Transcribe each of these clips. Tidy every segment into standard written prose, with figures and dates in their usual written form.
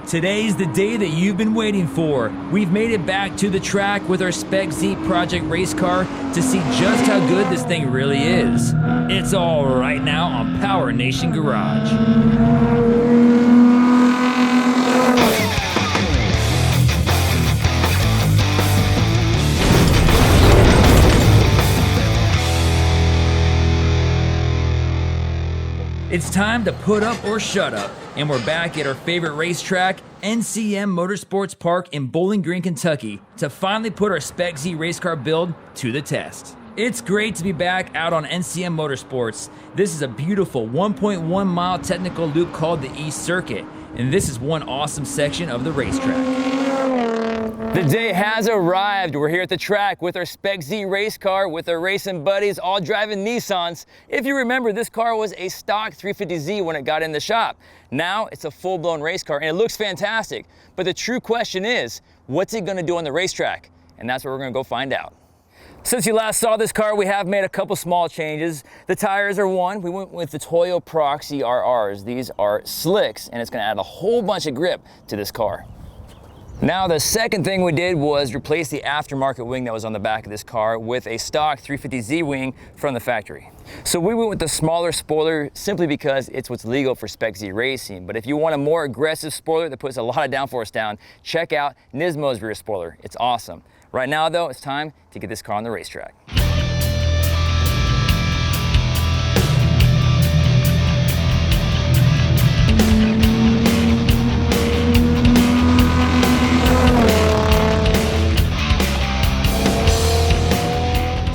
Today's the day that you've been waiting for. We've made it back to the track with our Spec Z project race car to see just how good this thing really is. It's all right now on PowerNation Garage. It's time to put up or shut up, and we're back at our favorite racetrack, NCM Motorsports Park in Bowling Green, Kentucky, to finally put our Spec Z race car build to the test. It's great to be back out on NCM Motorsports. This is a beautiful 1.1 mile technical loop called the East Circuit, and this is one awesome section of the racetrack. The day has arrived. We're here at the track with our Spec Z race car with our racing buddies all driving Nissans. If you remember, this car was a stock 350Z when it got in the shop. Now it's a full-blown race car and it looks fantastic. But the true question is, what's it gonna do on the racetrack? And that's what we're gonna go find out. Since you last saw this car, we have made a couple small changes. The tires are one. We went with the Toyo Proxy RRs. These are slicks and it's gonna add a whole bunch of grip to this car. Now the second thing we did was replace the aftermarket wing that was on the back of this car with a stock 350Z wing from the factory. So we went with the smaller spoiler simply because it's what's legal for Spec Z racing. But if you want a more aggressive spoiler that puts a lot of downforce down, check out Nismo's rear spoiler. It's awesome. Right now though, it's time to get this car on the racetrack.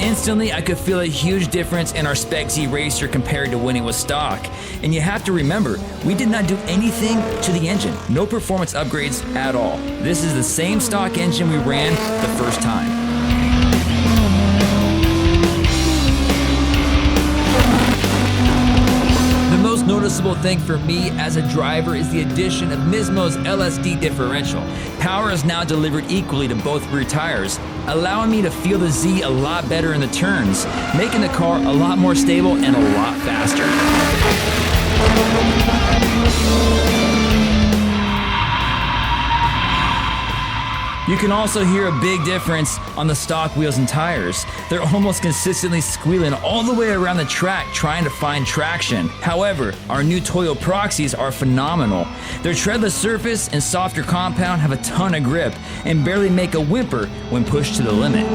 Instantly, I could feel a huge difference in our Spec Z racer compared to when it was stock. And you have to remember, we did not do anything to the engine. No performance upgrades at all. This is the same stock engine we ran the first time. The most noticeable thing for me as a driver is the addition of Nismo's LSD differential. Power is now delivered equally to both rear tires, allowing me to feel the Z a lot better in the turns, making the car a lot more stable and a lot faster. You can also hear a big difference on the stock wheels and tires. They're almost consistently squealing all the way around the track trying to find traction. However, our new Toyo Proxies are phenomenal. Their treadless surface and softer compound have a ton of grip and barely make a whimper when pushed to the limit.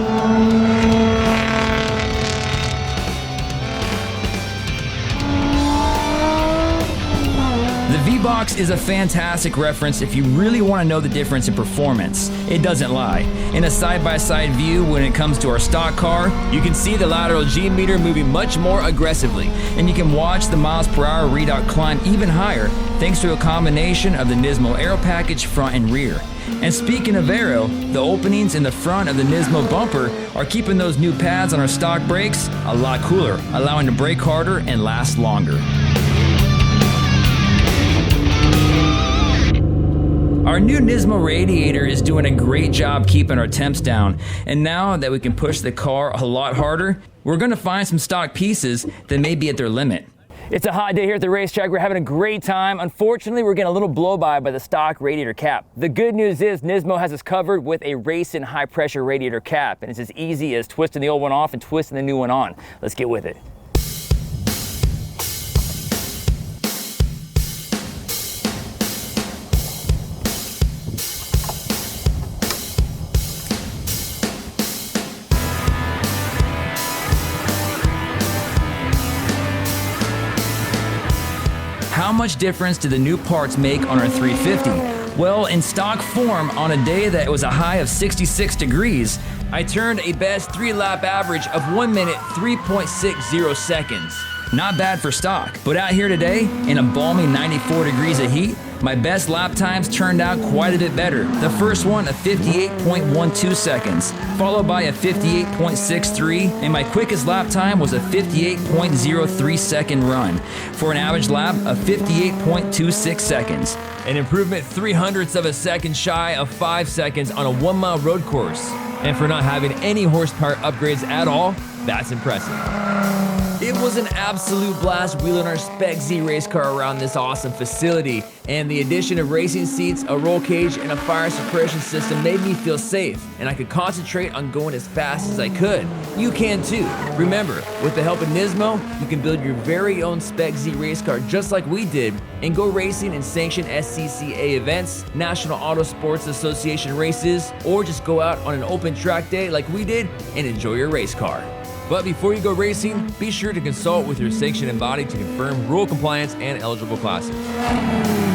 The V-Box is a fantastic reference if you really want to know the difference in performance. It doesn't lie. In a side-by-side view when it comes to our stock car, you can see the lateral G meter moving much more aggressively, and you can watch the miles per hour readout climb even higher thanks to a combination of the Nismo Aero package front and rear. And speaking of aero, the openings in the front of the Nismo bumper are keeping those new pads on our stock brakes a lot cooler, allowing to brake harder and last longer. Our new Nismo radiator is doing a great job keeping our temps down, and now that we can push the car a lot harder, we're going to find some stock pieces that may be at their limit. It's a hot day here at the racetrack. We're having a great time. Unfortunately, we're getting a little blow-by the stock radiator cap. The good news is Nismo has us covered with a racing high-pressure radiator cap, and it's as easy as twisting the old one off and twisting the new one on. Let's get with it. How much difference did the new parts make on our 350? Well, in stock form, on a day that was a high of 66 degrees, I turned a best 3-lap average of 1 minute 3.60 seconds. Not bad for stock, but out here today, in a balmy 94 degrees of heat, my best lap times turned out quite a bit better. The first one a 58.12 seconds, followed by a 58.63, and my quickest lap time was a 58.03 second run, for an average lap of 58.26 seconds. An improvement 0.03 of a second shy of 5 seconds on a 1-mile road course. And for not having any horsepower upgrades at all, that's impressive. It was an absolute blast wheeling our Spec Z race car around this awesome facility, and the addition of racing seats, a roll cage, and a fire suppression system made me feel safe, and I could concentrate on going as fast as I could. You can too. Remember, with the help of Nismo, you can build your very own Spec Z race car just like we did, and go racing in sanctioned SCCA events, National Auto Sports Association races, or just go out on an open track day like we did and enjoy your race car. But before you go racing, be sure to consult with your sanctioning body to confirm rule compliance and eligible classes.